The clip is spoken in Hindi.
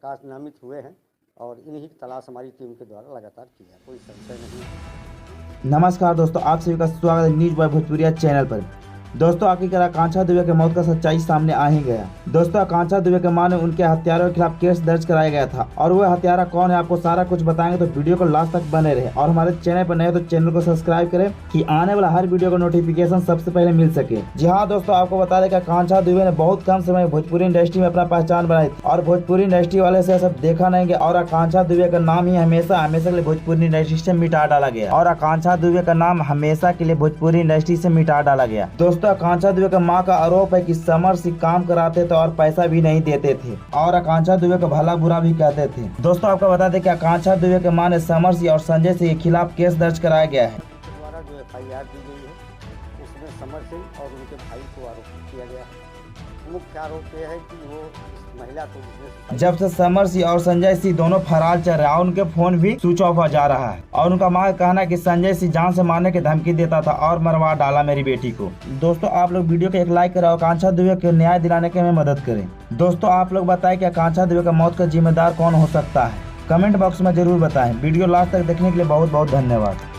आकाश नामित हुए हैं और इन्हीं की तलाश हमारी टीम के द्वारा लगातार की है, कोई संशय नहीं है। नमस्कार दोस्तों, आप सभी का स्वागत है न्यूज बॉय भोजपुरिया चैनल पर। दोस्तों, आखिरकार आकांक्षा दुबे के मौत का सच्चाई सामने आ ही गया। दोस्तों, आकांक्षा दुबे के मां ने उनके हत्यारों के खिलाफ केस दर्ज कराया गया था और वह हत्यारा कौन है आपको सारा कुछ बताएंगे, तो वीडियो को लास्ट तक बने रहे और हमारे चैनल पर नए तो चैनल को सब्सक्राइब करें कि आने वाला हर वीडियो का नोटिफिकेशन सबसे पहले मिल सके। जी हाँ दोस्तों, आपको बता दें कि आकांक्षा दुबे ने बहुत कम समय भोजपुरी इंडस्ट्री में अपना पहचान बनाई थी और भोजपुरी इंडस्ट्री वाले से सब देखा नहीं गया और आकांक्षा दुबे का नाम ही हमेशा के लिए भोजपुरी इंडस्ट्री से मिटा डाला गया और आकांक्षा दुबे का नाम हमेशा के लिए भोजपुरी इंडस्ट्री से मिटा डाला गया। दोस्तों, आकांक्षा दुबे का मां का आरोप है कि समर सिंह काम कराते थे और पैसा भी नहीं देते थे और आकांक्षा दुबे को भला बुरा भी कहते थे। दोस्तों, आपको बता दें कि आकांक्षा दुबे के मां ने समर सिंह और संजय सिंह के खिलाफ केस दर्ज कराया गया है। द्वारा जो FIR दी गई है उसमें समर सिंह और उनके भाई को आरोपित किया गया है। मुख्य आरोप यह है कि वो इस महिला को जब से समर सिंह और संजय सिंह दोनों फरार चल रहे हैं और उनके फोन भी स्विच ऑफ हो जा रहा है और उनका मां का कहना है कि संजय सिंह जान से मारने की धमकी देता था और मरवा डाला मेरी बेटी को। दोस्तों, आप लोग वीडियो को एक लाइक करें और आकांक्षा दुबे को न्याय दिलाने के में मदद करें। दोस्तों, आप लोग बताएं कि आकांक्षा दुबे का मौत का जिम्मेदार कौन हो सकता है, कमेंट बॉक्स में जरूर बताएं। वीडियो लास्ट तक देखने के लिए बहुत बहुत धन्यवाद।